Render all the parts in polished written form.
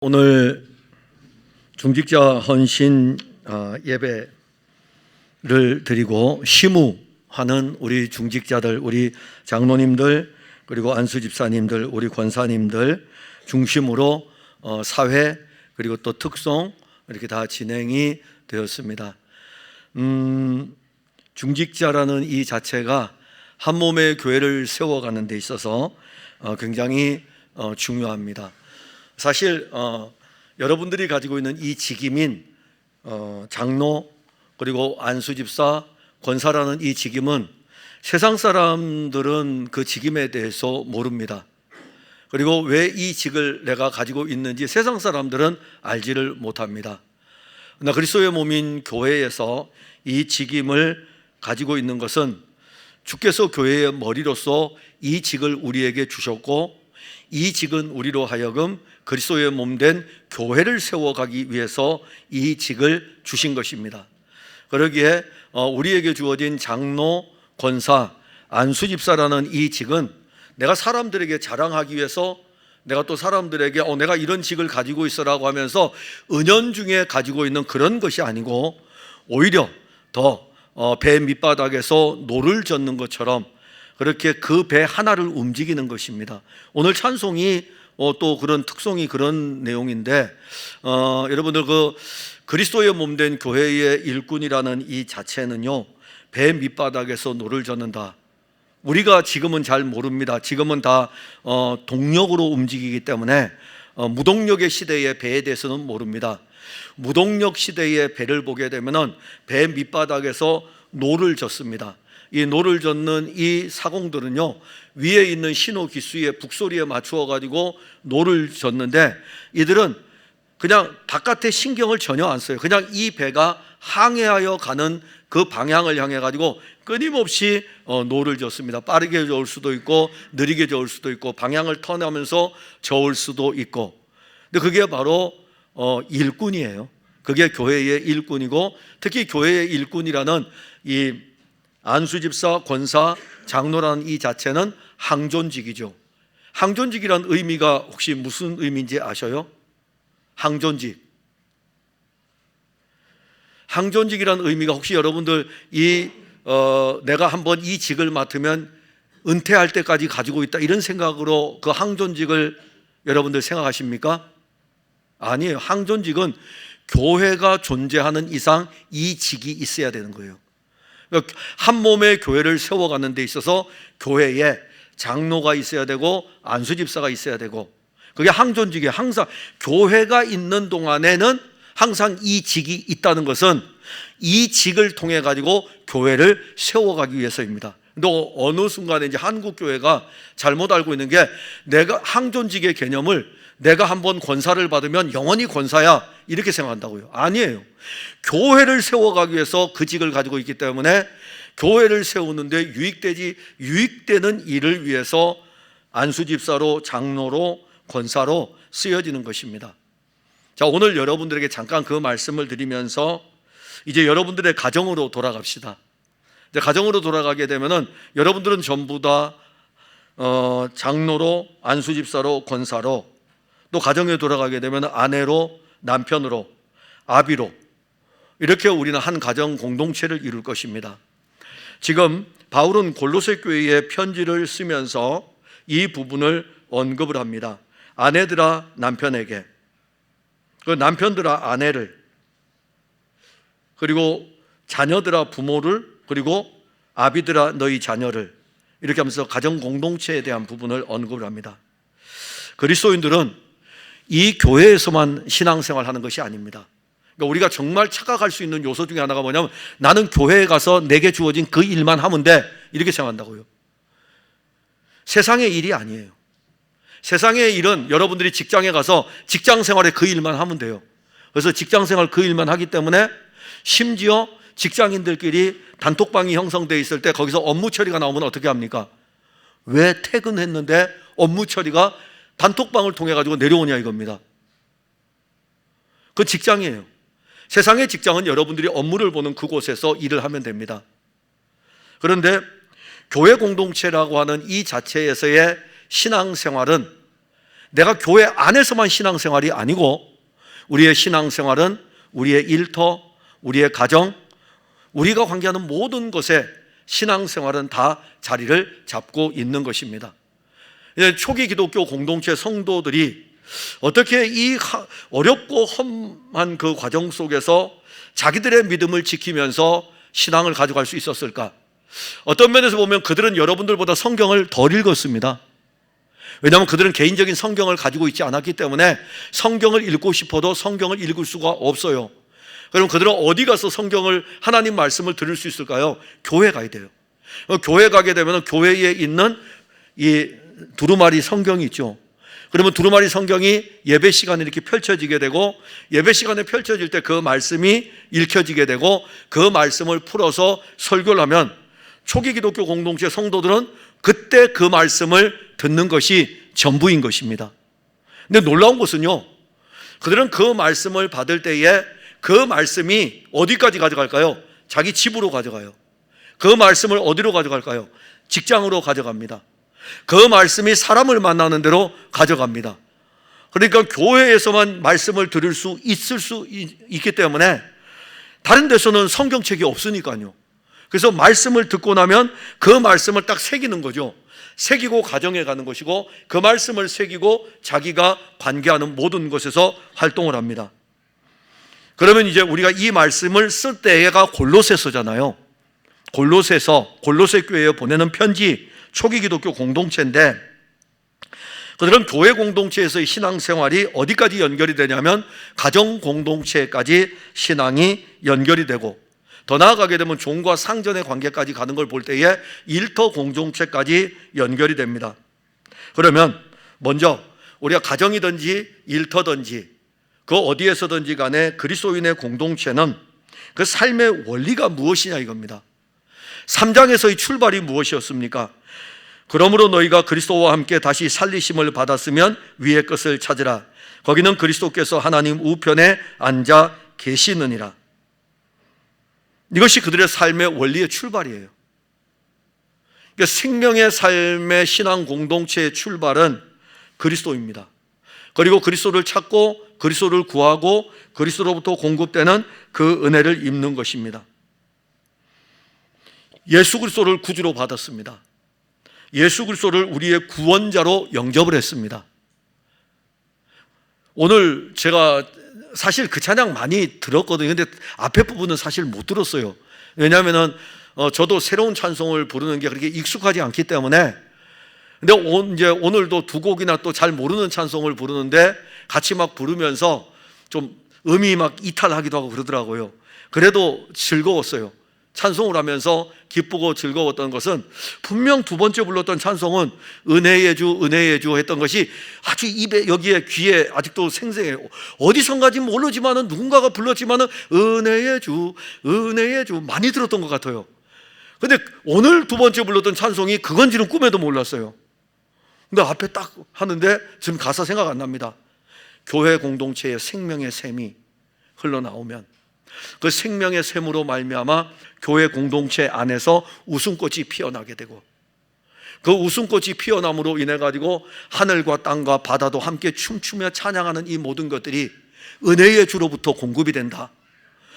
오늘 중직자 헌신 예배를 드리고 심우하는 우리 중직자들, 우리 장로님들, 그리고 안수 집사님들, 우리 권사님들 중심으로 사회 그리고 또 특송 이렇게 다 진행이 되었습니다. 중직자라는 이 자체가 한 몸의 교회를 세워가는 데 있어서 굉장히 중요합니다. 사실 여러분들이 가지고 있는 이 직임인 장로 그리고 안수집사, 권사라는 이 직임은 세상 사람들은 그 직임에 대해서 모릅니다. 그리고 왜 이 직을 내가 가지고 있는지 세상 사람들은 알지를 못합니다. 그러나 그리스도의 몸인 교회에서 이 직임을 가지고 있는 것은 주께서 교회의 머리로서 이 직을 우리에게 주셨고, 이 직은 우리로 하여금 그리스도의 몸된 교회를 세워가기 위해서 이 직을 주신 것입니다. 그러기에 우리에게 주어진 장로, 권사, 안수집사라는 이 직은 내가 사람들에게 자랑하기 위해서, 내가 또 사람들에게 내가 이런 직을 가지고 있어라고 하면서 은연중에 가지고 있는 그런 것이 아니고, 오히려 더 배 밑바닥에서 노를 젓는 것처럼 그렇게 그 배 하나를 움직이는 것입니다. 오늘 찬송이 또 그런 특송이 그런 내용인데, 여러분들 그 그리스도의 몸된 교회의 일꾼이라는 이 자체는요, 배 밑바닥에서 노를 젓는다. 우리가 지금은 잘 모릅니다. 지금은 다 동력으로 움직이기 때문에 무동력의 시대의 배에 대해서는 모릅니다. 무동력 시대의 배를 보게 되면은 배 밑바닥에서 노를 젓습니다. 이 노를 젓는 이 사공들은요, 위에 있는 신호 기수의 북소리에 맞추어 가지고 노를 젓는데, 이들은 그냥 바깥에 신경을 전혀 안 써요. 그냥 이 배가 항해하여 가는 그 방향을 향해 가지고 끊임없이 노를 젓습니다. 빠르게 저을 수도 있고 느리게 저을 수도 있고 방향을 턴하면서 저을 수도 있고. 근데 그게 바로 일꾼이에요. 그게 교회의 일꾼이고, 특히 교회의 일꾼이라는 이 안수집사, 권사, 장로라는 이 자체는 항존직이죠. 항존직이라는 의미가 혹시 무슨 의미인지 아셔요? 항존직. 항존직이라는 의미가 혹시 여러분들 내가 한번 이 직을 맡으면 은퇴할 때까지 가지고 있다, 이런 생각으로 그 항존직을 여러분들 생각하십니까? 아니에요. 항존직은 교회가 존재하는 이상 이 직이 있어야 되는 거예요. 한 몸의 교회를 세워가는 데 있어서 교회에 장로가 있어야 되고 안수집사가 있어야 되고, 그게 항존직이에요. 항상 교회가 있는 동안에는 항상 이 직이 있다는 것은 이 직을 통해 가지고 교회를 세워가기 위해서입니다. 근데 어느 순간에 이제 한국 교회가 잘못 알고 있는 게, 내가 항존직의 개념을 내가 한번 권사를 받으면 영원히 권사야 이렇게 생각한다고요. 아니에요. 교회를 세워가기 위해서 그 직을 가지고 있기 때문에 교회를 세우는데 유익되는 일을 위해서 안수집사로, 장로로, 권사로 쓰여지는 것입니다. 자, 오늘 여러분들에게 잠깐 그 말씀을 드리면서 이제 여러분들의 가정으로 돌아갑시다. 이제 가정으로 돌아가게 되면은 여러분들은 전부 다 장로로, 안수집사로, 권사로, 또 가정에 돌아가게 되면 아내로, 남편으로, 아비로, 이렇게 우리는 한 가정 공동체를 이룰 것입니다. 지금 바울은 골로새 교회에 편지를 쓰면서 이 부분을 언급을 합니다. 아내들아 남편에게, 그 남편들아 아내를, 그리고 자녀들아 부모를, 그리고 아비들아 너희 자녀를, 이렇게 하면서 가정 공동체에 대한 부분을 언급을 합니다. 그리스도인들은 이 교회에서만 신앙생활 하는 것이 아닙니다. 그러니까 우리가 정말 착각할 수 있는 요소 중에 하나가 뭐냐면, 나는 교회에 가서 내게 주어진 그 일만 하면 돼, 이렇게 생각한다고요. 세상의 일이 아니에요. 세상의 일은 여러분들이 직장에 가서 직장 생활에 그 일만 하면 돼요. 그래서 직장 생활 그 일만 하기 때문에 심지어 직장인들끼리 단톡방이 형성되어 있을 때 거기서 업무 처리가 나오면 어떻게 합니까? 왜 퇴근했는데 업무 처리가 단톡방을 통해 가지고 내려오냐 이겁니다. 그 직장이에요. 세상의 직장은 여러분들이 업무를 보는 그곳에서 일을 하면 됩니다. 그런데 교회 공동체라고 하는 이 자체에서의 신앙생활은 내가 교회 안에서만 신앙생활이 아니고 우리의 신앙생활은 우리의 일터, 우리의 가정, 우리가 관계하는 모든 것에 신앙생활은 다 자리를 잡고 있는 것입니다. 초기 기독교 공동체 성도들이 어떻게 이 어렵고 험한 그 과정 속에서 자기들의 믿음을 지키면서 신앙을 가져갈 수 있었을까? 어떤 면에서 보면 그들은 여러분들보다 성경을 덜 읽었습니다. 왜냐하면 그들은 개인적인 성경을 가지고 있지 않았기 때문에 성경을 읽고 싶어도 성경을 읽을 수가 없어요. 그럼 그들은 어디 가서 성경을, 하나님 말씀을 들을 수 있을까요? 교회 가야 돼요. 교회 가게 되면 교회에 있는 이 두루마리 성경이 있죠. 그러면 두루마리 성경이 예배 시간에 이렇게 펼쳐지게 되고, 예배 시간에 펼쳐질 때 그 말씀이 읽혀지게 되고, 그 말씀을 풀어서 설교를 하면 초기 기독교 공동체 성도들은 그때 그 말씀을 듣는 것이 전부인 것입니다. 근데 놀라운 것은요, 그들은 그 말씀을 받을 때에 그 말씀이 어디까지 가져갈까요? 자기 집으로 가져가요. 그 말씀을 어디로 가져갈까요? 직장으로 가져갑니다. 그 말씀이 사람을 만나는 대로 가져갑니다. 그러니까 교회에서만 말씀을 들을 수 있기 때문에 다른 데서는 성경책이 없으니까요. 그래서 말씀을 듣고 나면 그 말씀을 딱 새기는 거죠. 새기고 가정에 가는 것이고, 그 말씀을 새기고 자기가 관계하는 모든 곳에서 활동을 합니다. 그러면 이제 우리가 이 말씀을 쓸 때가 골로새서잖아요. 골로새 교회에 보내는 편지, 초기 기독교 공동체인데, 그들은 교회 공동체에서의 신앙생활이 어디까지 연결이 되냐면 가정 공동체까지 신앙이 연결이 되고, 더 나아가게 되면 종과 상전의 관계까지 가는 걸 볼 때에 일터 공동체까지 연결이 됩니다. 그러면 먼저 우리가 가정이든지 일터든지 그 어디에서든지 간에 그리스도인의 공동체는 그 삶의 원리가 무엇이냐 이겁니다. 3장에서의 출발이 무엇이었습니까? 그러므로 너희가 그리스도와 함께 다시 살리심을 받았으면 위의 것을 찾으라. 거기는 그리스도께서 하나님 우편에 앉아 계시느니라. 이것이 그들의 삶의 원리의 출발이에요. 그러니까 생명의 삶의 신앙 공동체의 출발은 그리스도입니다. 그리고 그리스도를 찾고 그리스도를 구하고 그리스도로부터 공급되는 그 은혜를 입는 것입니다. 예수 그리스도를 구주로 받았습니다. 예수 그리스도를 우리의 구원자로 영접을 했습니다. 오늘 제가 사실 그 찬양 많이 들었거든요. 근데 앞에 부분은 사실 못 들었어요. 왜냐하면 저도 새로운 찬송을 부르는 게 그렇게 익숙하지 않기 때문에. 근데 이제 오늘도 두 곡이나 또 잘 모르는 찬송을 부르는데 같이 막 부르면서 좀 음이 막 이탈하기도 하고 그러더라고요. 그래도 즐거웠어요. 찬송을 하면서 기쁘고 즐거웠던 것은, 분명 두 번째 불렀던 찬송은 은혜의 주 은혜의 주 했던 것이 아주 입에, 여기에 귀에 아직도 생생해요. 어디선가지 모르지만은 누군가가 불렀지만은 은혜의 주 은혜의 주 많이 들었던 것 같아요. 근데 오늘 두 번째 불렀던 찬송이 그건지는 꿈에도 몰랐어요. 근데 앞에 딱 하는데 지금 가사 생각 안 납니다. 교회 공동체의 생명의 샘이 흘러나오면 그 생명의 샘으로 말미암아 교회 공동체 안에서 웃음꽃이 피어나게 되고, 그 웃음꽃이 피어남으로 인해 가지고 하늘과 땅과 바다도 함께 춤추며 찬양하는 이 모든 것들이 은혜의 주로부터 공급이 된다.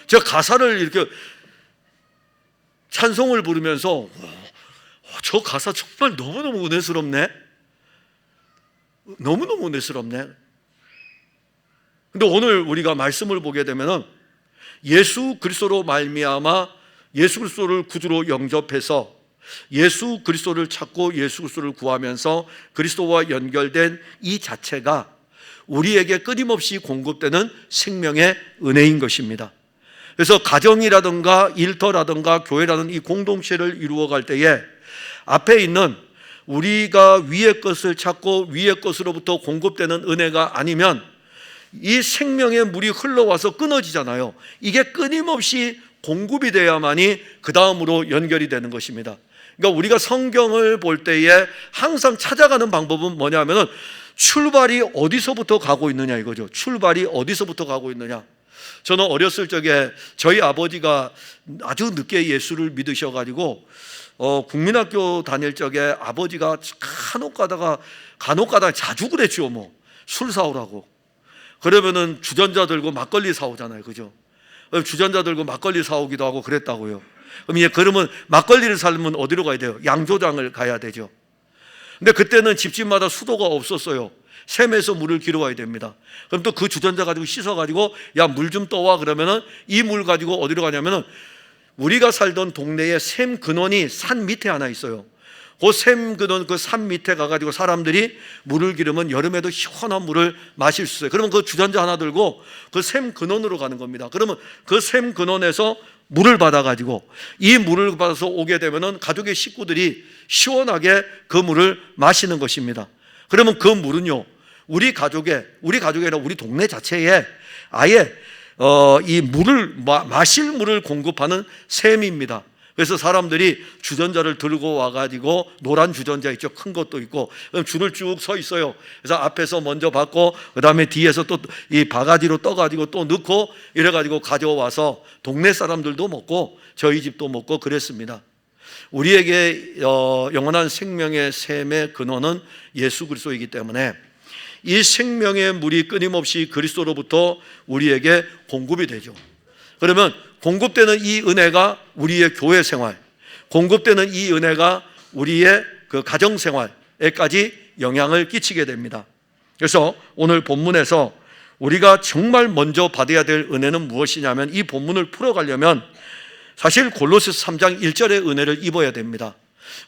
제가 가사를 이렇게 찬송을 부르면서 저 가사 정말 너무너무 은혜스럽네. 너무너무 은혜스럽네. 근데 오늘 우리가 말씀을 보게 되면은 예수 그리스도로 말미암아 예수 그리스도를 구주로 영접해서 예수 그리스도를 찾고 예수 그리스도를 구하면서 그리스도와 연결된 이 자체가 우리에게 끊임없이 공급되는 생명의 은혜인 것입니다. 그래서 가정이라든가 일터라든가 교회라는 이 공동체를 이루어갈 때에 앞에 있는 우리가 위의 것을 찾고 위의 것으로부터 공급되는 은혜가 아니면 이 생명의 물이 흘러와서 끊어지잖아요. 이게 끊임없이 공급이 돼야만이 그 다음으로 연결이 되는 것입니다. 그러니까 우리가 성경을 볼 때에 항상 찾아가는 방법은 뭐냐면은 출발이 어디서부터 가고 있느냐 이거죠. 출발이 어디서부터 가고 있느냐. 저는 어렸을 적에 저희 아버지가 아주 늦게 예수를 믿으셔가지고 국민학교 다닐 적에 아버지가 간혹 가다가 자주 그랬죠. 뭐 술 사오라고. 그러면은 주전자 들고 막걸리 사오잖아요. 그죠? 주전자 들고 막걸리 사오기도 하고 그랬다고요. 그러면 막걸리를 사려면 어디로 가야 돼요? 양조장을 가야 되죠. 근데 그때는 집집마다 수도가 없었어요. 샘에서 물을 길어와야 됩니다. 그럼 또 그 주전자 가지고 씻어가지고 야, 물 좀 떠와. 그러면은 이 물 가지고 어디로 가냐면은 우리가 살던 동네에 샘 근원이 산 밑에 하나 있어요. 그 샘 근원, 그 산 밑에 가가지고 사람들이 물을 기르면 여름에도 시원한 물을 마실 수 있어요. 그러면 그 주전자 하나 들고 그 샘 근원으로 가는 겁니다. 그러면 그 샘 근원에서 물을 받아가지고 이 물을 받아서 오게 되면은 가족의 식구들이 시원하게 그 물을 마시는 것입니다. 그러면 그 물은요, 우리 가족의 아니라 우리 동네 자체에 아예 이 물을 마실 물을 공급하는 샘입니다. 그래서 사람들이 주전자를 들고 와가지고 노란 주전자 있죠. 큰 것도 있고 줄을 쭉 서 있어요. 그래서 앞에서 먼저 받고 그 다음에 뒤에서 또 이 바가지로 떠가지고 또 넣고 이래가지고 가져와서 동네 사람들도 먹고 저희 집도 먹고 그랬습니다. 우리에게 영원한 생명의 샘의 근원은 예수 그리스도이기 때문에 이 생명의 물이 끊임없이 그리스도로부터 우리에게 공급이 되죠. 그러면 공급되는 이 은혜가 우리의 교회 생활, 공급되는 이 은혜가 우리의 그 가정 생활에까지 영향을 끼치게 됩니다. 그래서 오늘 본문에서 우리가 정말 먼저 받아야 될 은혜는 무엇이냐면, 이 본문을 풀어가려면 사실 골로새서 3장 1절의 은혜를 입어야 됩니다.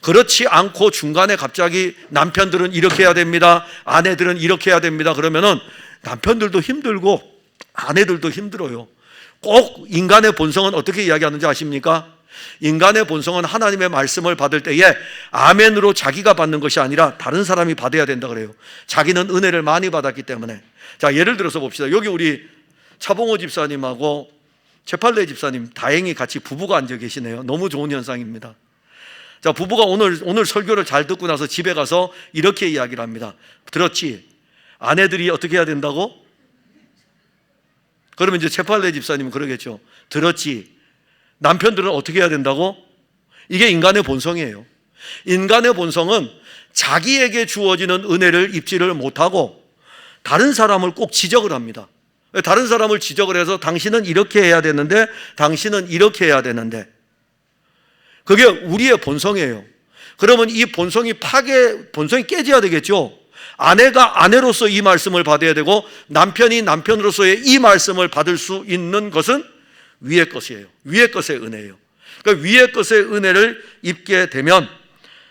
그렇지 않고 중간에 갑자기 남편들은 이렇게 해야 됩니다, 아내들은 이렇게 해야 됩니다 그러면은 남편들도 힘들고 아내들도 힘들어요. 꼭 인간의 본성은 어떻게 이야기하는지 아십니까? 인간의 본성은 하나님의 말씀을 받을 때에 아멘으로 자기가 받는 것이 아니라 다른 사람이 받아야 된다 그래요. 자기는 은혜를 많이 받았기 때문에. 자, 예를 들어서 봅시다. 여기 우리 차봉호 집사님하고 최팔레 집사님 다행히 같이 부부가 앉아 계시네요. 너무 좋은 현상입니다. 자, 부부가 오늘 설교를 잘 듣고 나서 집에 가서 이렇게 이야기를 합니다. 들었지? 아내들이 어떻게 해야 된다고? 그러면 이제 최팔레 집사님은 그러겠죠. 들었지? 남편들은 어떻게 해야 된다고? 이게 인간의 본성이에요. 인간의 본성은 자기에게 주어지는 은혜를 입지를 못하고 다른 사람을 꼭 지적을 합니다. 다른 사람을 지적을 해서 당신은 이렇게 해야 되는데, 당신은 이렇게 해야 되는데, 그게 우리의 본성이에요. 그러면 이 본성이 깨져야 되겠죠. 아내가 아내로서 이 말씀을 받아야 되고 남편이 남편으로서의 이 말씀을 받을 수 있는 것은 위의 것이에요. 위의 것의 은혜예요. 그러니까 위의 것의 은혜를 입게 되면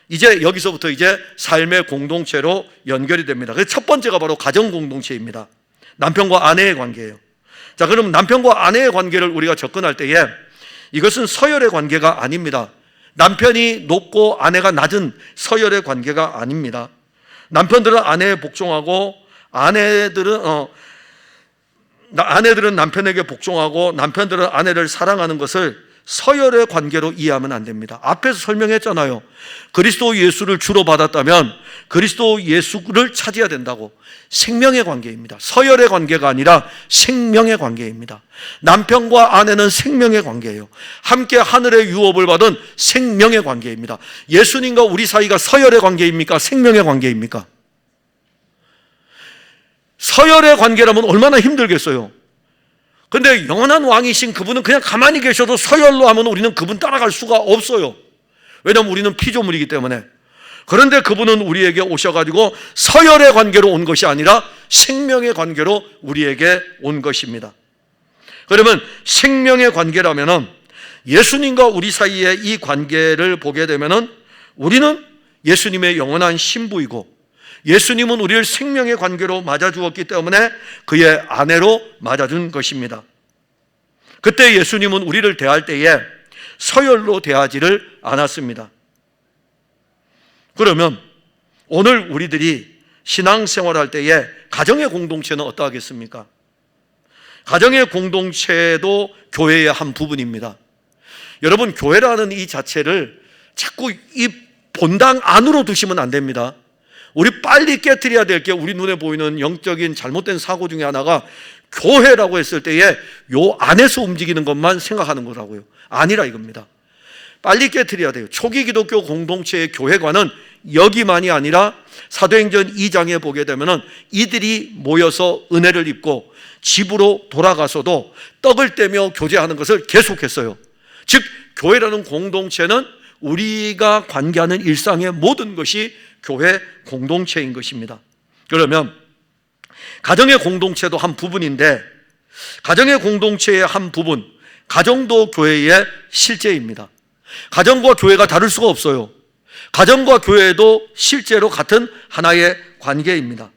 이제 여기서부터 이제 삶의 공동체로 연결이 됩니다. 그래서 첫 번째가 바로 가정 공동체입니다. 남편과 아내의 관계예요. 자, 그럼 남편과 아내의 관계를 우리가 접근할 때에 이것은 서열의 관계가 아닙니다. 남편이 높고 아내가 낮은 서열의 관계가 아닙니다. 남편들은 아내에 복종하고 아내들은 남편에게 복종하고 남편들은 아내를 사랑하는 것을 서열의 관계로 이해하면 안 됩니다. 앞에서 설명했잖아요. 그리스도 예수를 주로 받았다면 그리스도 예수를 찾아야 된다고. 생명의 관계입니다. 서열의 관계가 아니라 생명의 관계입니다. 남편과 아내는 생명의 관계예요. 함께 하늘의 유업을 받은 생명의 관계입니다. 예수님과 우리 사이가 서열의 관계입니까? 생명의 관계입니까? 서열의 관계라면 얼마나 힘들겠어요. 그런데 영원한 왕이신 그분은 그냥 가만히 계셔도 서열로 하면 우리는 그분 따라갈 수가 없어요. 왜냐하면 우리는 피조물이기 때문에. 그런데 그분은 우리에게 오셔가지고 서열의 관계로 온 것이 아니라 생명의 관계로 우리에게 온 것입니다. 그러면 생명의 관계라면은 예수님과 우리 사이의 이 관계를 보게 되면은 우리는 예수님의 영원한 신부이고 예수님은 우리를 생명의 관계로 맞아주었기 때문에 그의 아내로 맞아준 것입니다. 그때 예수님은 우리를 대할 때에 서열로 대하지를 않았습니다. 그러면 오늘 우리들이 신앙생활할 때에 가정의 공동체는 어떠하겠습니까? 가정의 공동체도 교회의 한 부분입니다. 여러분, 교회라는 이 자체를 자꾸 이 본당 안으로 두시면 안 됩니다. 우리 빨리 깨트려야 될 게 우리 눈에 보이는 영적인 잘못된 사고 중에 하나가 교회라고 했을 때에 요 안에서 움직이는 것만 생각하는 거라고요. 아니라 이겁니다. 빨리 깨트려야 돼요. 초기 기독교 공동체의 교회관은 여기만이 아니라 사도행전 2장에 보게 되면은 이들이 모여서 은혜를 입고 집으로 돌아가서도 떡을 떼며 교제하는 것을 계속했어요. 즉 교회라는 공동체는 우리가 관계하는 일상의 모든 것이 교회 공동체인 것입니다. 그러면 가정의 공동체도 한 부분인데, 가정의 공동체의 한 부분, 가정도 교회의 실제입니다. 가정과 교회가 다를 수가 없어요. 가정과 교회도 실제로 같은 하나의 관계입니다.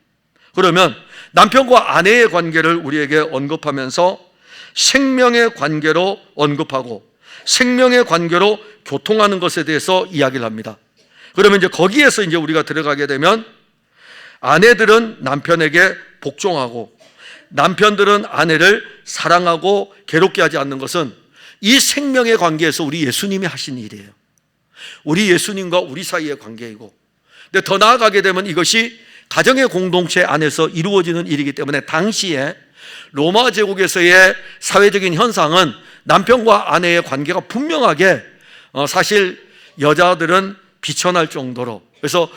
그러면 남편과 아내의 관계를 우리에게 언급하면서 생명의 관계로 언급하고 생명의 관계로 교통하는 것에 대해서 이야기를 합니다. 그러면 이제 거기에서 이제 우리가 들어가게 되면 아내들은 남편에게 복종하고 남편들은 아내를 사랑하고 괴롭게 하지 않는 것은 이 생명의 관계에서 우리 예수님이 하신 일이에요. 우리 예수님과 우리 사이의 관계이고, 근데 더 나아가게 되면 이것이 가정의 공동체 안에서 이루어지는 일이기 때문에 당시에 로마 제국에서의 사회적인 현상은 남편과 아내의 관계가 분명하게 사실 여자들은 비천할 정도로, 그래서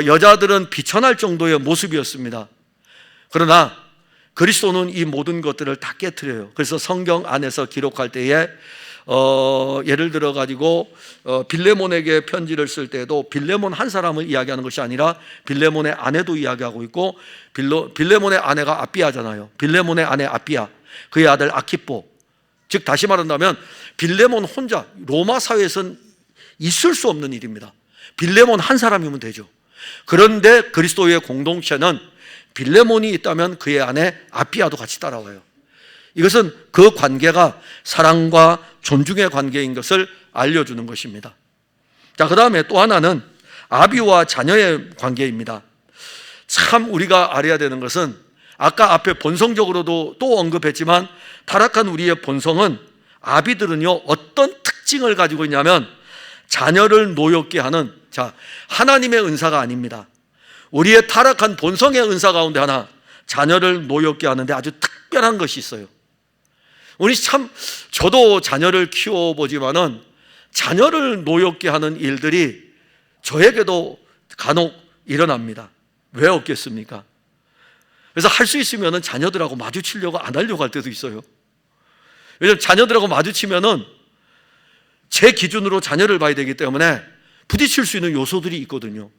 여자들은 비천할 정도의 모습이었습니다. 그러나 그리스도는 이 모든 것들을 다 깨트려요. 그래서 성경 안에서 기록할 때에 예를 들어 가지고 빌레몬에게 편지를 쓸 때도 빌레몬 한 사람을 이야기하는 것이 아니라 빌레몬의 아내도 이야기하고 있고, 빌레몬의 아내가 아비아잖아요. 빌레몬의 아내 아비아, 그의 아들 아키포, 즉 다시 말한다면 빌레몬 혼자, 로마 사회에서는 있을 수 없는 일입니다. 빌레몬 한 사람이면 되죠. 그런데 그리스도의 공동체는 빌레몬이 있다면 그의 아내 아비아도 같이 따라와요. 이것은 그 관계가 사랑과 존중의 관계인 것을 알려주는 것입니다. 자, 그 다음에 또 하나는 아비와 자녀의 관계입니다. 참 우리가 알아야 되는 것은 아까 앞에 본성적으로도 또 언급했지만 타락한 우리의 본성은, 아비들은요 어떤 특징을 가지고 있냐면 자녀를 노엽게 하는, 자, 하나님의 은사가 아닙니다. 우리의 타락한 본성의 은사 가운데 하나, 자녀를 노엽게 하는데 아주 특별한 것이 있어요. 우리 참, 저도 자녀를 키워보지만은 자녀를 노엽게 하는 일들이 저에게도 간혹 일어납니다. 왜 없겠습니까? 그래서 할 수 있으면은 자녀들하고 마주치려고 안 하려고 할 때도 있어요. 왜냐하면 자녀들하고 마주치면은 제 기준으로 자녀를 봐야 되기 때문에 부딪힐 수 있는 요소들이 있거든요.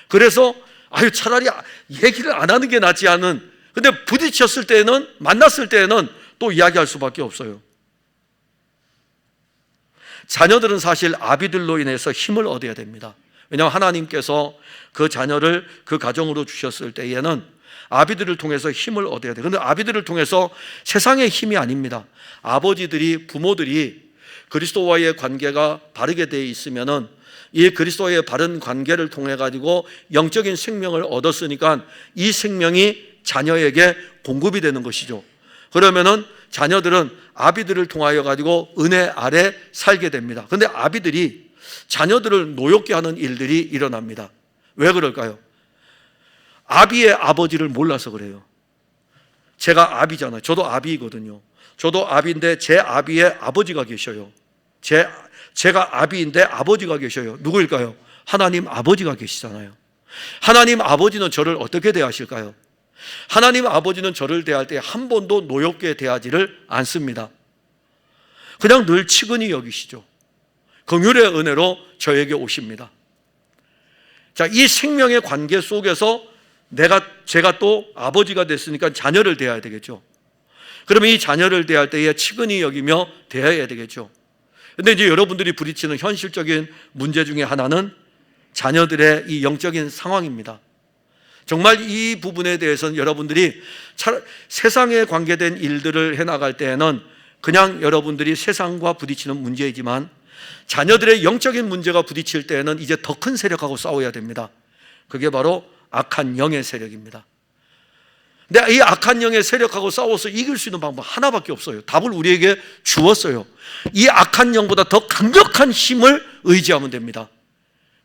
그래서 차라리 얘기를 안 하는 게 낫지 않은, 근데 부딪혔을 때는, 만났을 때는 또 이야기할 수밖에 없어요. 자녀들은 사실 아비들로 인해서 힘을 얻어야 됩니다. 왜냐하면 하나님께서 그 자녀를 그 가정으로 주셨을 때에는 아비들을 통해서 힘을 얻어야 돼요. 그런데 아비들을 통해서 세상의 힘이 아닙니다. 아버지들이, 부모들이 그리스도와의 관계가 바르게 되어 있으면은 이 그리스도와의 바른 관계를 통해 가지고 영적인 생명을 얻었으니까 이 생명이 자녀에게 공급이 되는 것이죠. 그러면은 자녀들은 아비들을 통하여 가지고 은혜 아래 살게 됩니다. 그런데 아비들이 자녀들을 노엽게 하는 일들이 일어납니다. 왜 그럴까요? 아비의 아버지를 몰라서 그래요. 제가 아비잖아요. 저도 아비이거든요. 저도 아비인데 제 아비의 아버지가 계셔요. 제가 아비인데 아버지가 계셔요. 누구일까요? 하나님 아버지가 계시잖아요. 하나님 아버지는 저를 어떻게 대하실까요? 하나님 아버지는 저를 대할 때 한 번도 노엽게 대하지를 않습니다. 그냥 늘 치근히 여기시죠. 긍휼의 은혜로 저에게 오십니다. 자, 이 생명의 관계 속에서 제가 또 아버지가 됐으니까 자녀를 대해야 되겠죠. 그러면 이 자녀를 대할 때에 치근히 여기며 대해야 되겠죠. 근데 이제 여러분들이 부딪히는 현실적인 문제 중에 하나는 자녀들의 이 영적인 상황입니다. 정말 이 부분에 대해서는 여러분들이 세상에 관계된 일들을 해나갈 때에는 그냥 여러분들이 세상과 부딪히는 문제이지만 자녀들의 영적인 문제가 부딪힐 때에는 이제 더 큰 세력하고 싸워야 됩니다. 그게 바로 악한 영의 세력입니다. 근데 이 악한 영의 세력하고 싸워서 이길 수 있는 방법 하나밖에 없어요. 답을 우리에게 주었어요. 이 악한 영보다 더 강력한 힘을 의지하면 됩니다.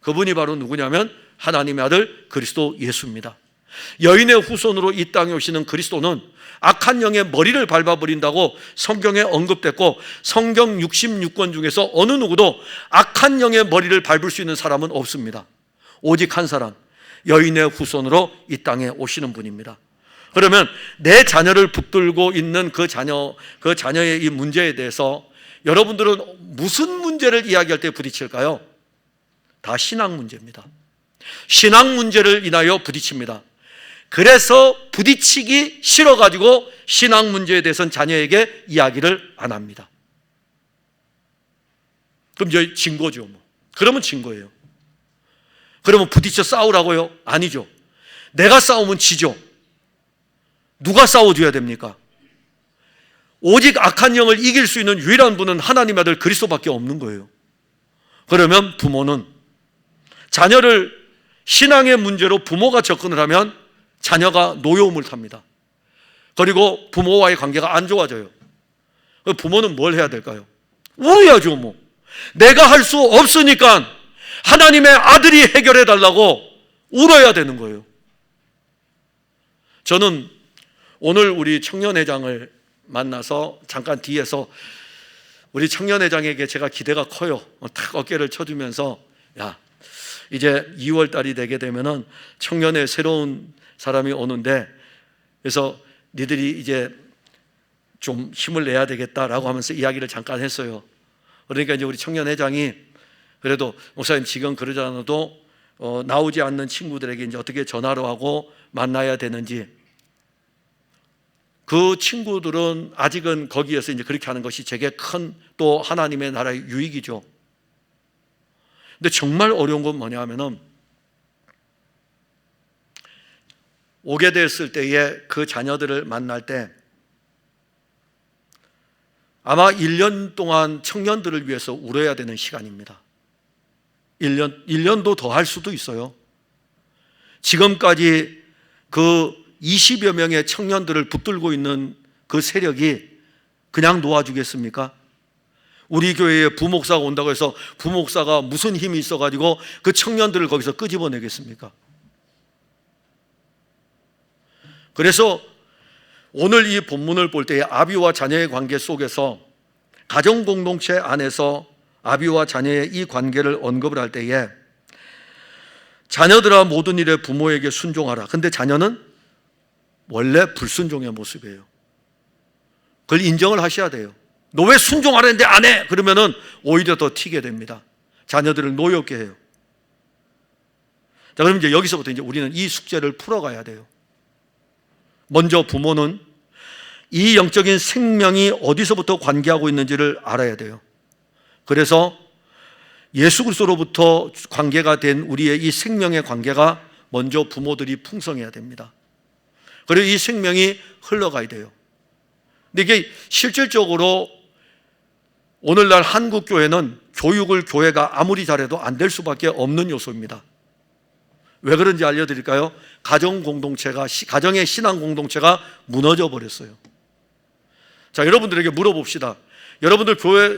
그분이 바로 누구냐면 하나님의 아들 그리스도 예수입니다. 여인의 후손으로 이 땅에 오시는 그리스도는 악한 영의 머리를 밟아버린다고 성경에 언급됐고, 성경 66권 중에서 어느 누구도 악한 영의 머리를 밟을 수 있는 사람은 없습니다. 오직 한 사람, 여인의 후손으로 이 땅에 오시는 분입니다. 그러면 내 자녀를 붙들고 있는 그 자녀의 이 문제에 대해서 여러분들은 무슨 문제를 이야기할 때 부딪힐까요? 다 신앙 문제입니다. 신앙 문제를 인하여 부딪힙니다. 그래서 부딪히기 싫어가지고 신앙 문제에 대해서는 자녀에게 이야기를 안 합니다. 그럼 이제 진 거죠, 뭐. 그러면 진 거예요. 그러면 부딪혀 싸우라고요? 아니죠. 내가 싸우면 지죠. 누가 싸워줘야 됩니까? 오직 악한 영을 이길 수 있는 유일한 분은 하나님의 아들 그리스도밖에 없는 거예요. 그러면 부모는 자녀를 신앙의 문제로 부모가 접근을 하면 자녀가 노여움을 탑니다. 그리고 부모와의 관계가 안 좋아져요. 부모는 뭘 해야 될까요? 울어야죠, 뭐. 내가 할 수 없으니까 하나님의 아들이 해결해 달라고 울어야 되는 거예요. 저는 오늘 우리 청년회장을 만나서 잠깐 뒤에서 우리 청년회장에게 제가 기대가 커요. 탁 어깨를 쳐주면서, 야, 이제 2월 달이 되게 되면은 청년의 새로운 사람이 오는데, 그래서 니들이 이제 좀 힘을 내야 되겠다라고 하면서 이야기를 잠깐 했어요. 그러니까 이제 우리 청년회장이 그래도 목사님 지금 그러지 않아도 나오지 않는 친구들에게 이제 어떻게 전화로 하고 만나야 되는지, 그 친구들은 아직은 거기에서 이제 그렇게 하는 것이 제게 큰 또 하나님의 나라의 유익이죠. 근데 정말 어려운 건 뭐냐 하면은 오게 됐을 때에 그 자녀들을 만날 때 아마 1년 동안 청년들을 위해서 울어야 되는 시간입니다. 1년도 더 할 수도 있어요. 지금까지 그 20여 명의 청년들을 붙들고 있는 그 세력이 그냥 놓아주겠습니까? 우리 교회에 부목사가 온다고 해서 부목사가 무슨 힘이 있어가지고 그 청년들을 거기서 끄집어내겠습니까? 그래서 오늘 이 본문을 볼 때에 아비와 자녀의 관계 속에서 가정공동체 안에서 아비와 자녀의 이 관계를 언급을 할 때에 자녀들아 모든 일에 부모에게 순종하라. 근데 자녀는 원래 불순종의 모습이에요. 그걸 인정을 하셔야 돼요. 너 왜 순종하라는데 안 해? 그러면은 오히려 더 튀게 됩니다. 자녀들을 노엽게 해요. 자, 그럼 이제 여기서부터 이제 우리는 이 숙제를 풀어가야 돼요. 먼저 부모는 이 영적인 생명이 어디서부터 관계하고 있는지를 알아야 돼요. 그래서 예수 그리스도로부터 관계가 된 우리의 이 생명의 관계가 먼저 부모들이 풍성해야 됩니다. 그리고 이 생명이 흘러가야 돼요. 근데 이게 실질적으로 오늘날 한국 교회는 교육을 교회가 아무리 잘해도 안 될 수밖에 없는 요소입니다. 왜 그런지 알려드릴까요? 가정의 신앙 공동체가 무너져 버렸어요. 자, 여러분들에게 물어봅시다. 여러분들 교회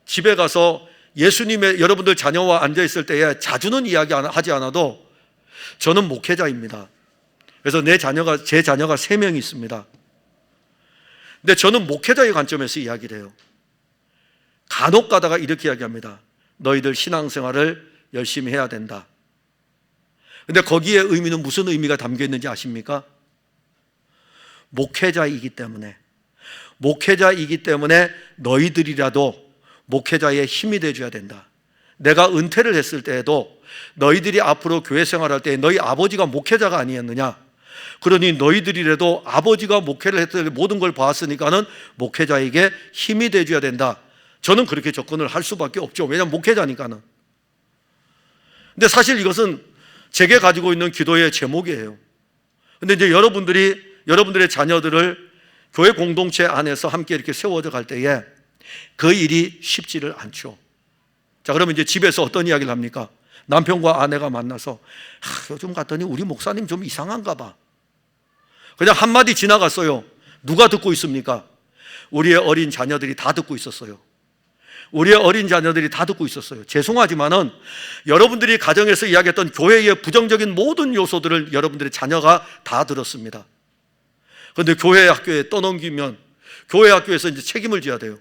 집에 가서 예수님의 여러분들 자녀와 앉아 있을 때에 자주는 이야기하지 않아도 저는 목회자입니다. 그래서 제 자녀가 3명이 있습니다. 근데 저는 목회자의 관점에서 이야기를 해요. 간혹 가다가 이렇게 이야기합니다. 너희들 신앙생활을 열심히 해야 된다. 근데 거기에 의미는 무슨 의미가 담겨 있는지 아십니까? 목회자이기 때문에 너희들이라도 목회자의 힘이 되어줘야 된다. 내가 은퇴를 했을 때에도 너희들이 앞으로 교회 생활할 때 너희 아버지가 목회자가 아니었느냐? 그러니 너희들이라도 아버지가 목회를 했을 때 모든 걸 봤으니까는 목회자에게 힘이 되어줘야 된다. 저는 그렇게 접근을 할 수밖에 없죠. 왜냐하면 목회자니까는. 근데 사실 이것은 제게 가지고 있는 기도의 제목이에요. 근데 이제 여러분들의 자녀들을 교회 공동체 안에서 함께 이렇게 세워져 갈 때에 그 일이 쉽지를 않죠. 자, 그러면 이제 집에서 어떤 이야기를 합니까? 남편과 아내가 만나서 요즘 갔더니 우리 목사님 좀 이상한가 봐. 그냥 한마디 지나갔어요. 누가 듣고 있습니까? 우리의 어린 자녀들이 다 듣고 있었어요. 죄송하지만은 여러분들이 가정에서 이야기했던 교회의 부정적인 모든 요소들을 여러분들의 자녀가 다 들었습니다. 그런데 교회 학교에 떠넘기면 교회 학교에서 이제 책임을 져야 돼요.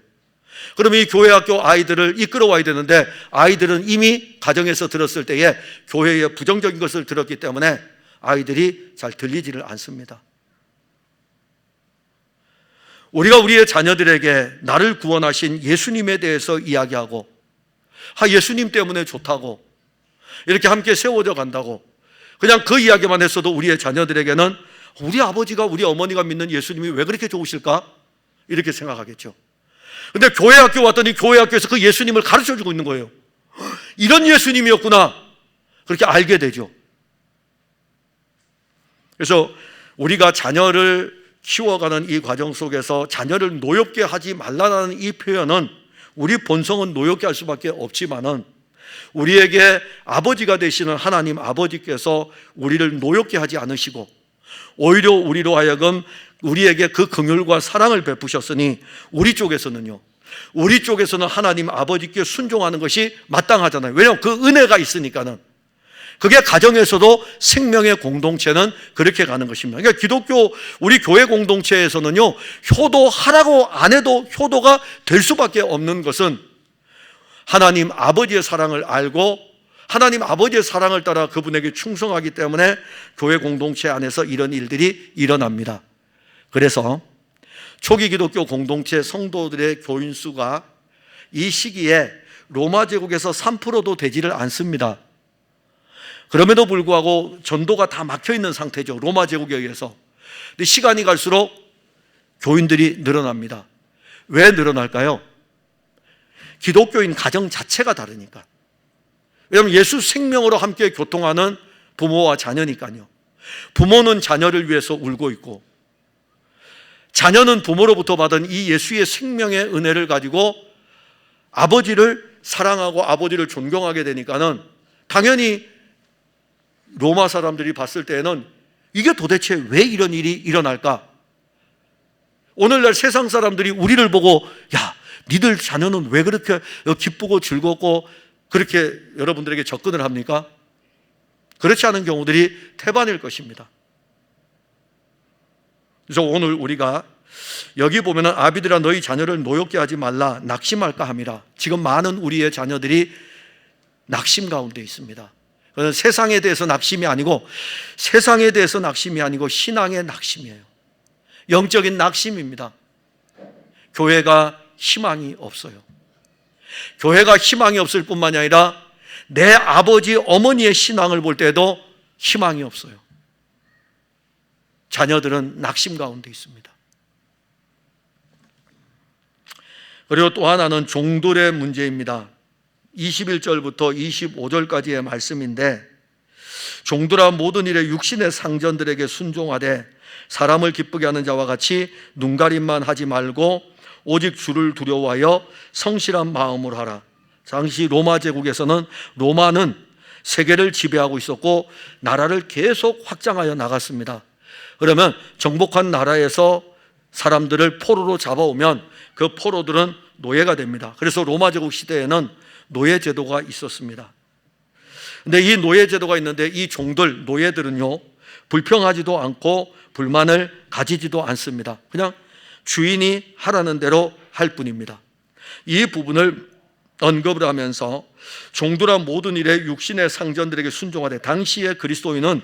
그럼 이 교회학교 아이들을 이끌어와야 되는데 아이들은 이미 가정에서 들었을 때에 교회의 부정적인 것을 들었기 때문에 아이들이 잘 들리지를 않습니다. 우리가 우리의 자녀들에게 나를 구원하신 예수님에 대해서 이야기하고 예수님 때문에 좋다고 이렇게 함께 세워져 간다고 그냥 그 이야기만 했어도 우리의 자녀들에게는 우리 아버지가 우리 어머니가 믿는 예수님이 왜 그렇게 좋으실까? 이렇게 생각하겠죠. 근데 교회 학교 왔더니 교회 학교에서 그 예수님을 가르쳐주고 있는 거예요. 이런 예수님이었구나. 그렇게 알게 되죠. 그래서 우리가 자녀를 키워가는 이 과정 속에서 자녀를 노엽게 하지 말라는 이 표현은 우리 본성은 노엽게 할 수밖에 없지만은 우리에게 아버지가 되시는 하나님 아버지께서 우리를 노엽게 하지 않으시고 오히려 우리로 하여금 우리에게 그 긍휼과 사랑을 베푸셨으니 우리 쪽에서는 하나님 아버지께 순종하는 것이 마땅하잖아요. 왜냐하면 그 은혜가 있으니까는. 그게 가정에서도 생명의 공동체는 그렇게 가는 것입니다. 그러니까 기독교 우리 교회 공동체에서는요, 효도하라고 안 해도 효도가 될 수밖에 없는 것은 하나님 아버지의 사랑을 알고 하나님 아버지의 사랑을 따라 그분에게 충성하기 때문에 교회 공동체 안에서 이런 일들이 일어납니다. 그래서 초기 기독교 공동체 성도들의 교인 수가 이 시기에 로마 제국에서 3%도 되지를 않습니다. 그럼에도 불구하고 전도가 다 막혀 있는 상태죠. 로마 제국에 의해서. 근데 시간이 갈수록 교인들이 늘어납니다. 왜 늘어날까요? 기독교인 가정 자체가 다르니까. 왜냐하면 예수 생명으로 함께 교통하는 부모와 자녀니까요. 부모는 자녀를 위해서 울고 있고 자녀는 부모로부터 받은 이 예수의 생명의 은혜를 가지고 아버지를 사랑하고 아버지를 존경하게 되니까는 당연히 로마 사람들이 봤을 때에는 이게 도대체 왜 이런 일이 일어날까? 오늘날 세상 사람들이 우리를 보고 야, 니들 자녀는 왜 그렇게 기쁘고 즐겁고 그렇게 여러분들에게 접근을 합니까? 그렇지 않은 경우들이 태반일 것입니다. 그래서 오늘 우리가 여기 보면은 아비들아 너희 자녀를 노엽게 하지 말라 낙심할까 함이라. 지금 많은 우리의 자녀들이 낙심 가운데 있습니다. 세상에 대해서 낙심이 아니고 신앙의 낙심이에요. 영적인 낙심입니다. 교회가 희망이 없어요. 교회가 희망이 없을 뿐만이 아니라 내 아버지 어머니의 신앙을 볼 때도 희망이 없어요. 자녀들은 낙심 가운데 있습니다. 그리고 또 하나는 종들의 문제입니다. 21절부터 25절까지의 말씀인데 종들아 모든 일에 육신의 상전들에게 순종하되 사람을 기쁘게 하는 자와 같이 눈가림만 하지 말고 오직 주를 두려워하여 성실한 마음으로 하라. 당시 로마 제국에서는 로마는 세계를 지배하고 있었고 나라를 계속 확장하여 나갔습니다. 그러면 정복한 나라에서 사람들을 포로로 잡아오면 그 포로들은 노예가 됩니다. 그래서 로마 제국 시대에는 노예 제도가 있었습니다. 근데 이 노예 제도가 있는데 이 종들, 노예들은요, 불평하지도 않고 불만을 가지지도 않습니다. 그냥 주인이 하라는 대로 할 뿐입니다. 이 부분을 언급을 하면서 종들아 모든 일에 육신의 상전들에게 순종하되 당시의 그리스도인은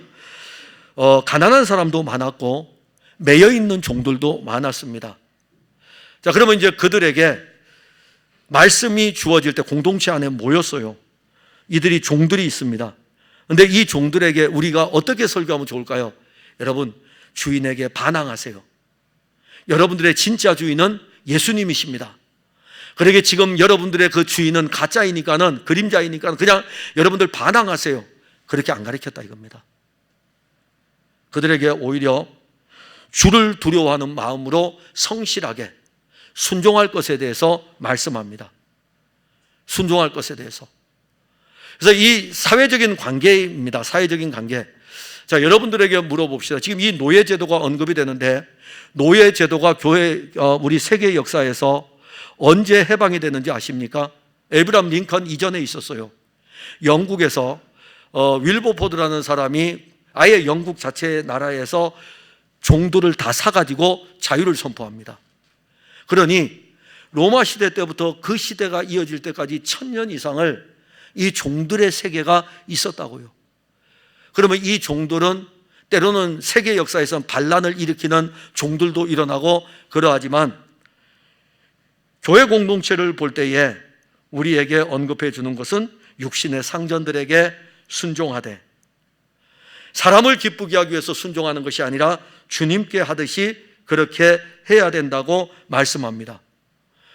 가난한 사람도 많았고 매여 있는 종들도 많았습니다. 자, 그러면 이제 그들에게 말씀이 주어질 때 공동체 안에 모였어요. 이들이 종들이 있습니다. 그런데 이 종들에게 우리가 어떻게 설교하면 좋을까요? 여러분, 주인에게 반항하세요. 여러분들의 진짜 주인은 예수님이십니다. 그러게 지금 여러분들의 그 주인은 가짜이니까는, 그림자이니까는 그냥 여러분들 반항하세요. 그렇게 안 가르쳤다 이겁니다. 그들에게 오히려 주를 두려워하는 마음으로 성실하게 순종할 것에 대해서 말씀합니다. 순종할 것에 대해서. 그래서 이 사회적인 관계입니다. 사회적인 관계. 자, 여러분들에게 물어봅시다. 지금 이 노예제도가 언급이 되는데 노예제도가 교회, 우리 세계 역사에서 언제 해방이 되는지 아십니까? 에브라함 링컨 이전에 있었어요. 영국에서 윌버포드라는 사람이 아예 영국 자체 나라에서 종들을 다 사가지고 자유를 선포합니다. 그러니 로마 시대 때부터 그 시대가 이어질 때까지 1000년 이상을 이 종들의 세계가 있었다고요. 그러면 이 종들은 때로는 세계 역사에서 반란을 일으키는 종들도 일어나고 그러하지만 교회 공동체를 볼 때에 우리에게 언급해 주는 것은 육신의 상전들에게 순종하되, 사람을 기쁘게 하기 위해서 순종하는 것이 아니라 주님께 하듯이 그렇게 해야 된다고 말씀합니다.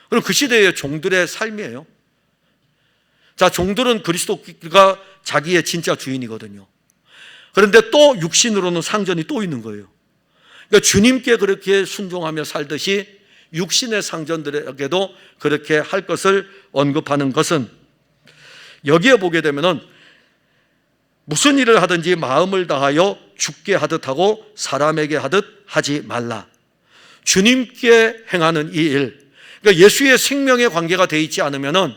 그럼 그 시대의 종들의 삶이에요. 자, 종들은 그리스도가 자기의 진짜 주인이거든요. 그런데 또 육신으로는 상전이 또 있는 거예요. 그러니까 주님께 그렇게 순종하며 살듯이 육신의 상전들에게도 그렇게 할 것을 언급하는 것은, 여기에 보게 되면은 무슨 일을 하든지 마음을 다하여 주께 하듯 하고 사람에게 하듯 하지 말라. 주님께 행하는 이 일, 그러니까 예수의 생명의 관계가 되어 있지 않으면은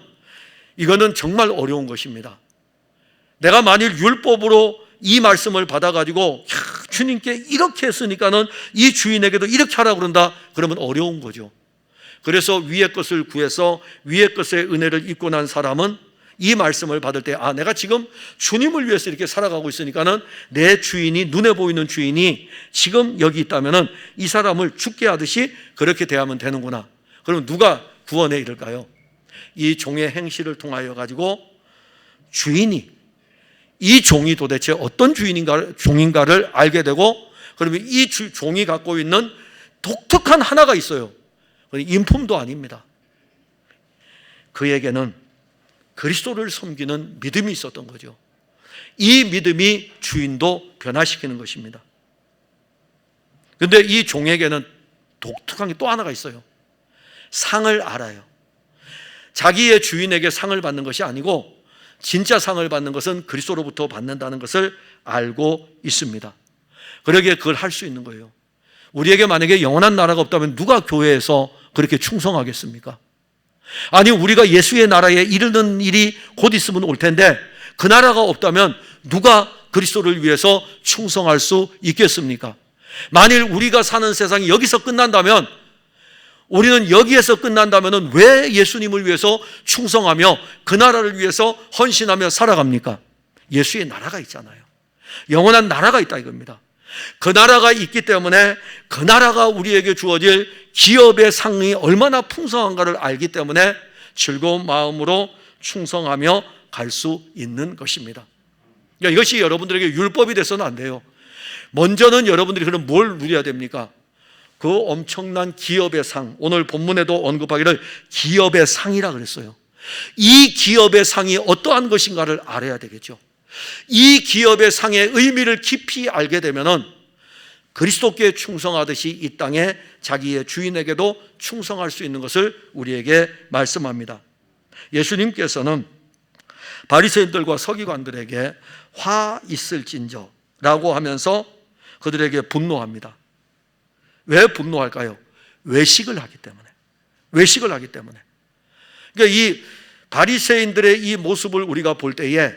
이거는 정말 어려운 것입니다. 내가 만일 율법으로 이 말씀을 받아가지고 주님께 이렇게 했으니까는 이 주인에게도 이렇게 하라고 그런다, 그러면 어려운 거죠. 그래서 위의 것을 구해서 위의 것의 은혜를 입고 난 사람은 이 말씀을 받을 때, 아, 내가 지금 주님을 위해서 이렇게 살아가고 있으니까는 내 주인이, 눈에 보이는 주인이 지금 여기 있다면은 이 사람을 죽게 하듯이 그렇게 대하면 되는구나. 그럼 누가 구원에 이를까요? 이 종의 행실을 통하여 가지고 주인이, 이 종이 도대체 어떤 종인가를 알게 되고, 그러면 이 종이 갖고 있는 독특한 하나가 있어요. 인품도 아닙니다. 그에게는 그리스도를 섬기는 믿음이 있었던 거죠. 이 믿음이 주인도 변화시키는 것입니다. 그런데 이 종에게는 독특한 게 또 하나가 있어요. 상을 알아요. 자기의 주인에게 상을 받는 것이 아니고 진짜 상을 받는 것은 그리스도로부터 받는다는 것을 알고 있습니다. 그러기에 그걸 할 수 있는 거예요. 우리에게 만약에 영원한 나라가 없다면 누가 교회에서 그렇게 충성하겠습니까? 아니, 우리가 예수의 나라에 이르는 일이 곧 있으면 올 텐데 그 나라가 없다면 누가 그리스도를 위해서 충성할 수 있겠습니까? 만일 우리가 사는 세상이 여기서 끝난다면, 우리는 여기에서 끝난다면 왜 예수님을 위해서 충성하며 그 나라를 위해서 헌신하며 살아갑니까? 예수의 나라가 있잖아요. 영원한 나라가 있다 이겁니다. 그 나라가 있기 때문에 그 나라가 우리에게 주어질 기업의 상이 얼마나 풍성한가를 알기 때문에 즐거운 마음으로 충성하며 갈 수 있는 것입니다. 그러니까 이것이 여러분들에게 율법이 돼서는 안 돼요. 먼저는 여러분들이 그럼 뭘 누려야 됩니까? 그 엄청난 기업의 상, 오늘 본문에도 언급하기를 기업의 상이라 그랬어요. 이 기업의 상이 어떠한 것인가를 알아야 되겠죠. 이 기업의 상의 의미를 깊이 알게 되면은 그리스도께 충성하듯이 이 땅에 자기의 주인에게도 충성할 수 있는 것을 우리에게 말씀합니다. 예수님께서는 바리새인들과 서기관들에게 화 있을진저 라고 하면서 그들에게 분노합니다. 왜 분노할까요? 외식을 하기 때문에. 외식을 하기 때문에. 그러니까 이 바리새인들의 이 모습을 우리가 볼 때에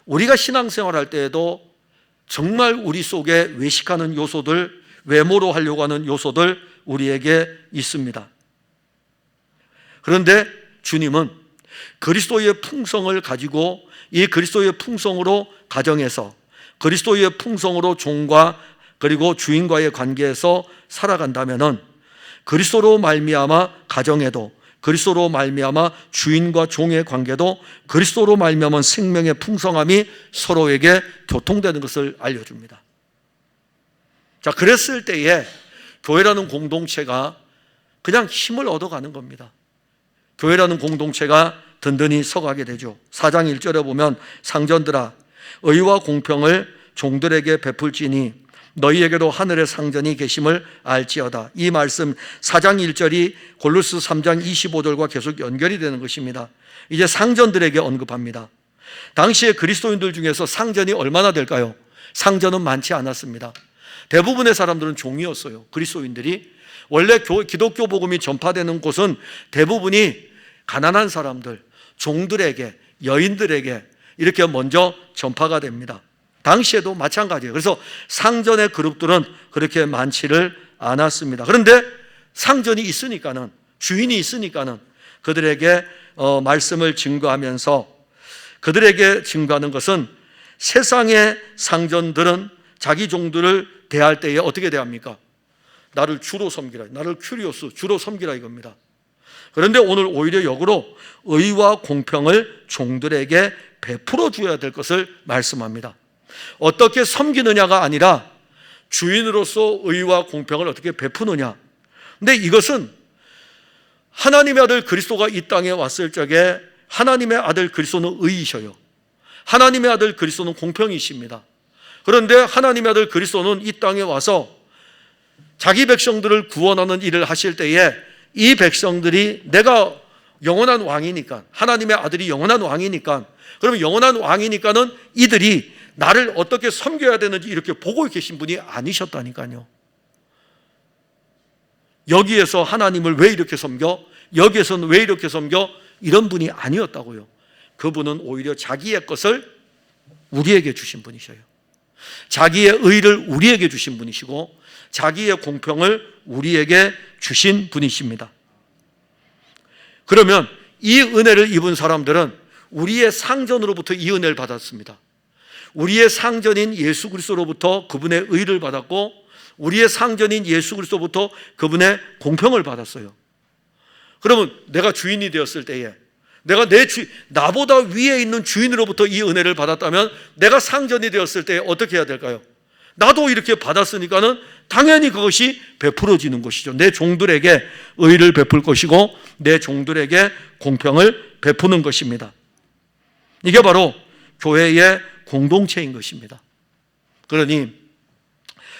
우리가 신앙생활 할 때에도 정말 우리 속에 외식하는 요소들, 외모로 하려고 하는 요소들 우리에게 있습니다. 그런데 주님은 그리스도의 풍성을 가지고 이 그리스도의 풍성으로 가정에서, 그리스도의 풍성으로 종과 그리고 주인과의 관계에서 살아간다면은 그리스도로 말미암아 가정에도, 그리스도로 말미암아 주인과 종의 관계도, 그리스도로 말미암은 생명의 풍성함이 서로에게 교통되는 것을 알려줍니다. 자, 그랬을 때에 교회라는 공동체가 그냥 힘을 얻어가는 겁니다. 교회라는 공동체가 든든히 서가게 되죠. 4장 1절에 보면 상전들아 의와 공평을 종들에게 베풀지니 너희에게도 하늘의 상전이 계심을 알지어다. 이 말씀 4장 1절이 골로새 3장 25절과 계속 연결이 되는 것입니다. 이제 상전들에게 언급합니다. 당시에 그리스도인들 중에서 상전이 얼마나 될까요? 상전은 많지 않았습니다. 대부분의 사람들은 종이었어요. 그리스도인들이. 원래 기독교 복음이 전파되는 곳은 대부분이 가난한 사람들, 종들에게, 여인들에게 이렇게 먼저 전파가 됩니다. 당시에도 마찬가지예요. 그래서 상전의 그룹들은 그렇게 많지를 않았습니다. 그런데 상전이 있으니까는 주인이 있으니까는 그들에게 말씀을 증거하면서 그들에게 증거하는 것은 세상의 상전들은 자기 종들을 대할 때에 어떻게 대합니까? 나를 주로 섬기라, 나를 큐리오스, 주로 섬기라 이겁니다. 그런데 오늘 오히려 역으로 의와 공평을 종들에게 베풀어 주어야 될 것을 말씀합니다. 어떻게 섬기느냐가 아니라 주인으로서 의와 공평을 어떻게 베푸느냐. 근데 이것은 하나님의 아들 그리스도가 이 땅에 왔을 적에 하나님의 아들 그리스도는 의이셔요. 하나님의 아들 그리스도는 공평이십니다. 그런데 하나님의 아들 그리스도는 이 땅에 와서 자기 백성들을 구원하는 일을 하실 때에 이 백성들이 내가 영원한 왕이니까, 하나님의 아들이 영원한 왕이니까, 그러면 영원한 왕이니까는 이들이 나를 어떻게 섬겨야 되는지 이렇게 보고 계신 분이 아니셨다니까요. 여기에서 하나님을 왜 이렇게 섬겨? 여기에서는 왜 이렇게 섬겨? 이런 분이 아니었다고요. 그분은 오히려 자기의 것을 우리에게 주신 분이셔요. 자기의 의를 우리에게 주신 분이시고 자기의 공평을 우리에게 주신 분이십니다. 그러면 이 은혜를 입은 사람들은 우리의 상전으로부터 이 은혜를 받았습니다. 우리의 상전인 예수 그리스도로부터 그분의 의를 받았고 우리의 상전인 예수 그리스도부터 그분의 공평을 받았어요. 그러면 내가 주인이 되었을 때에 내가 나보다 위에 있는 주인으로부터 이 은혜를 받았다면 내가 상전이 되었을 때 어떻게 해야 될까요? 나도 이렇게 받았으니까는 당연히 그것이 베풀어지는 것이죠. 내 종들에게 의를 베풀 것이고 내 종들에게 공평을 베푸는 것입니다. 이게 바로 교회의 공동체인 것입니다. 그러니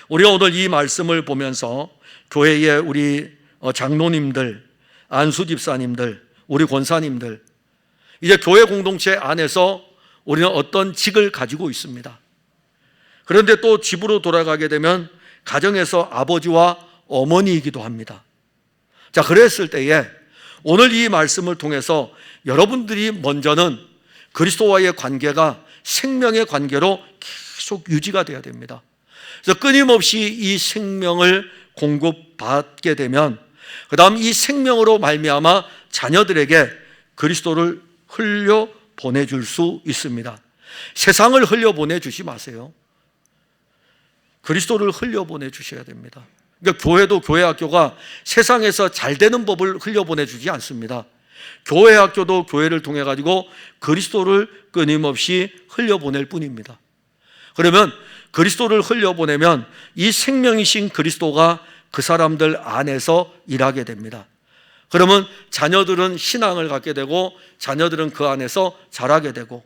우리가 오늘 이 말씀을 보면서 교회의 우리 장로님들, 안수 집사님들, 우리 권사님들, 이제 교회 공동체 안에서 우리는 어떤 직을 가지고 있습니다. 그런데 또 집으로 돌아가게 되면 가정에서 아버지와 어머니이기도 합니다. 자, 그랬을 때에 오늘 이 말씀을 통해서 여러분들이 먼저는 그리스도와의 관계가 생명의 관계로 계속 유지가 돼야 됩니다. 그래서 끊임없이 이 생명을 공급받게 되면 그 다음 이 생명으로 말미암아 자녀들에게 그리스도를 흘려 보내줄 수 있습니다. 세상을 흘려 보내주지 마세요. 그리스도를 흘려 보내주셔야 됩니다. 그러니까 교회도 교회 학교가 세상에서 잘 되는 법을 흘려 보내주지 않습니다. 교회 학교도 교회를 통해 가지고 그리스도를 끊임없이 흘려 보낼 뿐입니다. 그러면 그리스도를 흘려 보내면 이 생명이신 그리스도가 그 사람들 안에서 일하게 됩니다. 그러면 자녀들은 신앙을 갖게 되고 자녀들은 그 안에서 자라게 되고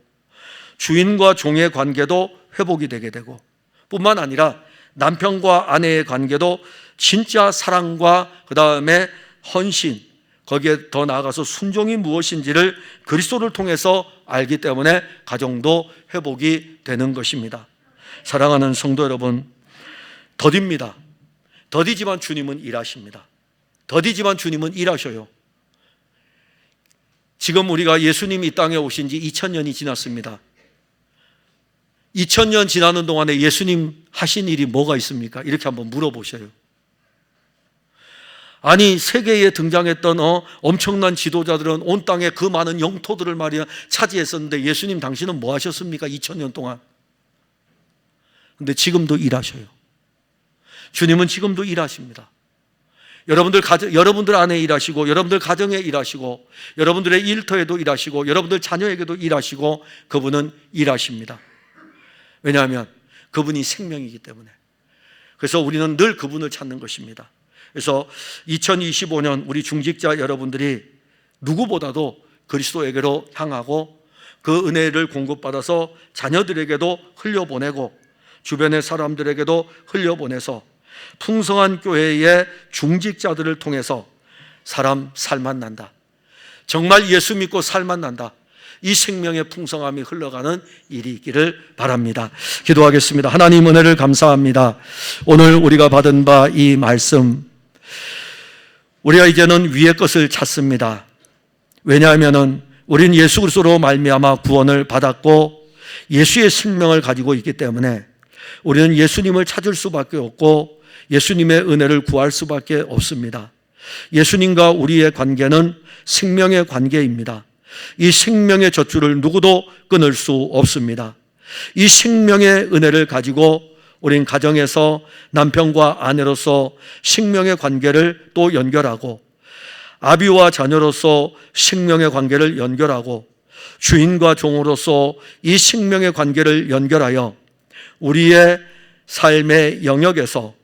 주인과 종의 관계도 회복이 되게 되고 뿐만 아니라 남편과 아내의 관계도 진짜 사랑과 그 다음에 헌신, 거기에 더 나아가서 순종이 무엇인지를 그리스도를 통해서 알기 때문에 가정도 회복이 되는 것입니다. 사랑하는 성도 여러분, 더디입니다. 더디지만 주님은 일하십니다. 더디지만 주님은 일하셔요. 지금 우리가 예수님이 이 땅에 오신 지 2000년이 지났습니다. 2000년 지나는 동안에 예수님 하신 일이 뭐가 있습니까? 이렇게 한번 물어보셔요. 아니, 세계에 등장했던 엄청난 지도자들은 온 땅에 그 많은 영토들을 말이야 차지했었는데 예수님 당신은 뭐 하셨습니까? 2000년 동안. 근데 지금도 일하셔요. 주님은 지금도 일하십니다. 여러분들 안에 일하시고 여러분들 가정에 일하시고 여러분들의 일터에도 일하시고 여러분들 자녀에게도 일하시고 그분은 일하십니다. 왜냐하면 그분이 생명이기 때문에. 그래서 우리는 늘 그분을 찾는 것입니다. 그래서 2025년 우리 중직자 여러분들이 누구보다도 그리스도에게로 향하고 그 은혜를 공급받아서 자녀들에게도 흘려보내고 주변의 사람들에게도 흘려보내서 풍성한 교회의 중직자들을 통해서 사람 살만 난다. 정말 예수 믿고 살만 난다. 이 생명의 풍성함이 흘러가는 일이 있기를 바랍니다. 기도하겠습니다. 하나님 은혜를 감사합니다. 오늘 우리가 받은 바 이 말씀, 우리가 이제는 위의 것을 찾습니다. 왜냐하면 우리는 예수 그리스도로 말미암아 구원을 받았고 예수의 생명을 가지고 있기 때문에 우리는 예수님을 찾을 수밖에 없고 예수님의 은혜를 구할 수밖에 없습니다. 예수님과 우리의 관계는 생명의 관계입니다. 이 생명의 젖줄을 누구도 끊을 수 없습니다. 이 생명의 은혜를 가지고 우린 가정에서 남편과 아내로서 생명의 관계를 또 연결하고, 아비와 자녀로서 생명의 관계를 연결하고, 주인과 종으로서 이 생명의 관계를 연결하여 우리의 삶의 영역에서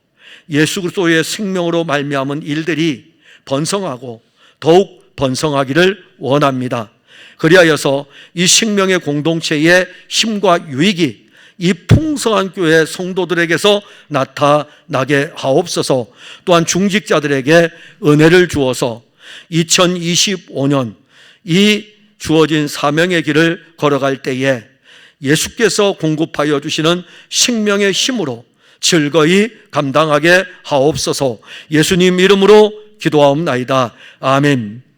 예수 그리스도의 생명으로 말미암은 일들이 번성하고 더욱 번성하기를 원합니다. 그리하여서 이 생명의 공동체의 힘과 유익이 이 풍성한 교회 성도들에게서 나타나게 하옵소서. 또한 중직자들에게 은혜를 주어서 2025년 이 주어진 사명의 길을 걸어갈 때에 예수께서 공급하여 주시는 생명의 힘으로 즐거이 감당하게 하옵소서. 예수님 이름으로 기도하옵나이다. 아멘.